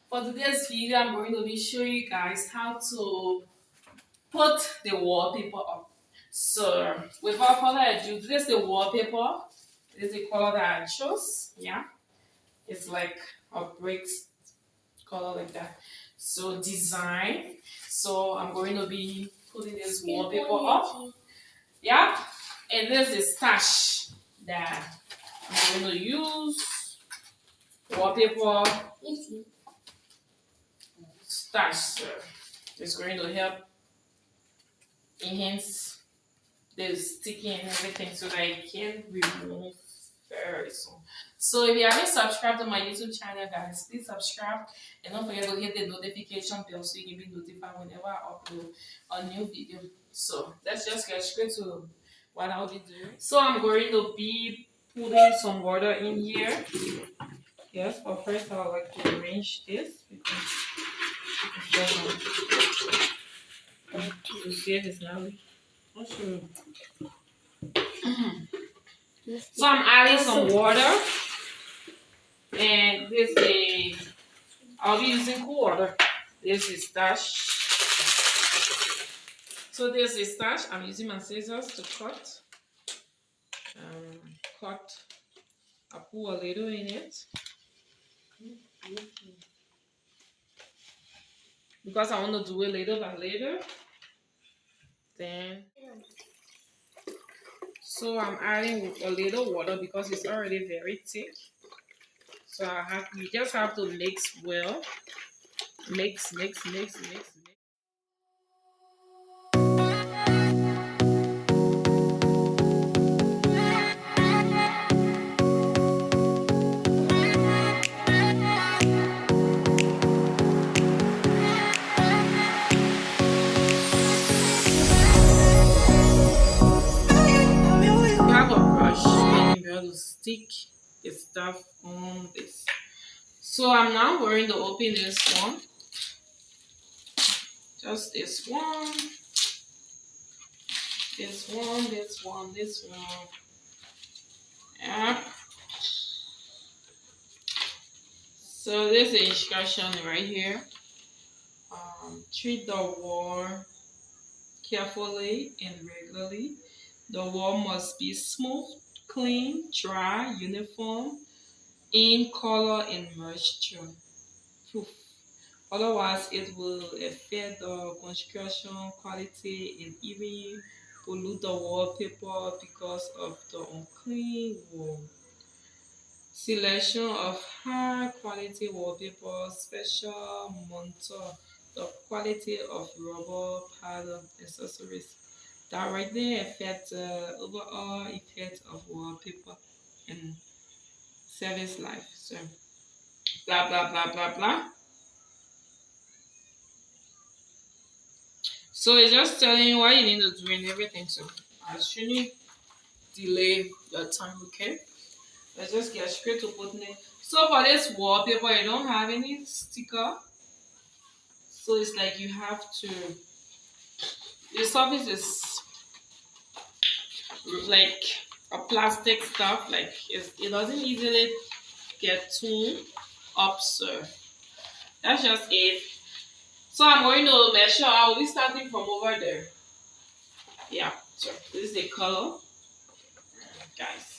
For today's video, I'm going to be showing you guys how to put the wallpaper up. So, without further ado, this is the wallpaper. This is the color that I chose. Yeah, it's like a brick color like that. So, design. So, I'm going to be putting this wallpaper up. Yeah, and this is stash that I'm going to use. Wallpaper stash. So, it's going to help enhance the sticky and everything so that it can remove very soon. So if you haven't subscribed to my YouTube channel, guys, please subscribe and don't forget to hit the notification bell so you can be notified whenever I upload a new video. So let's just get straight to what I'll be doing. So I'm going to be putting some water in here. Yes, but first I would like to arrange this because to see if it's not leaking. So I'm adding some water, and I'll be using cool water. This is stash. So this is stash. I'm using my scissors to cut. I put a little in it because I want to do it little by little. Then. So I'm adding a little water because it's already very thick. So you just have to mix well. Mix. To stick the stuff on this. So I'm now going to open this one. Just this one. This one. Yep. So this is the instruction right here. Treat the wall carefully and regularly. The wall must be smooth, clean, dry, uniform in color and moisture proof. Otherwise, it will affect the construction quality and even pollute the wallpaper because of the unclean wall. Selection of high quality wallpaper, special monitor the quality of rubber pattern accessories directly affect the overall effect of wallpaper and service life. So blah blah blah blah blah. So it's just telling you what you need to do and everything. So I shouldn't delay your time, okay? Let's just get straight to putting it. So for this wallpaper, you don't have any sticker. So it's like you have to. The surface is like a plastic stuff. Like it doesn't easily get tuned up. So that's just it. So I'm going to measure. I'll be starting from over there. Yeah. So this is the color, guys.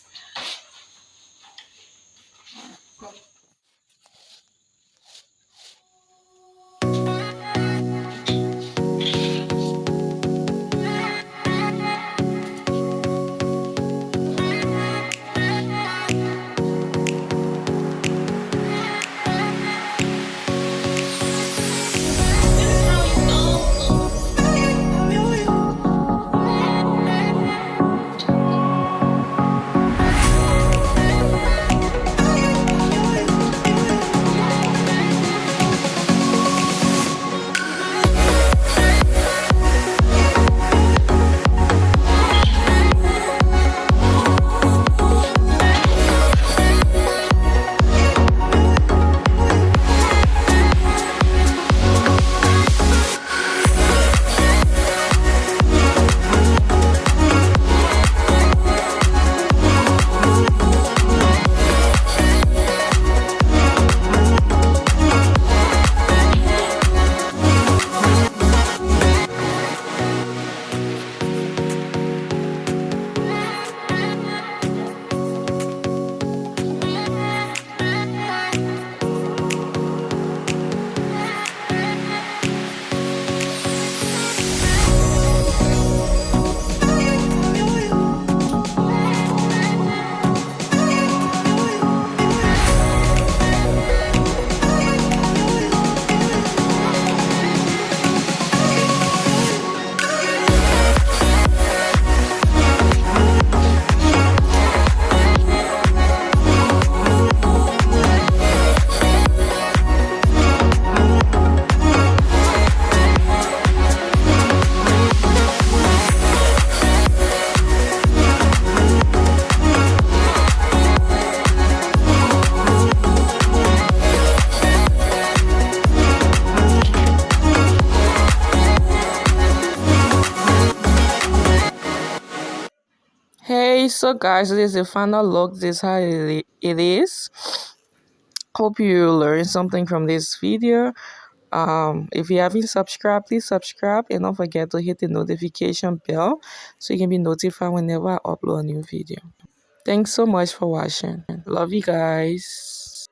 So guys, this is the final look. This is how it is. Hope you learned something from this video. If you haven't subscribed, please subscribe and don't forget to hit the notification bell so you can be notified whenever I upload a new video. Thanks so much for watching. Love you guys.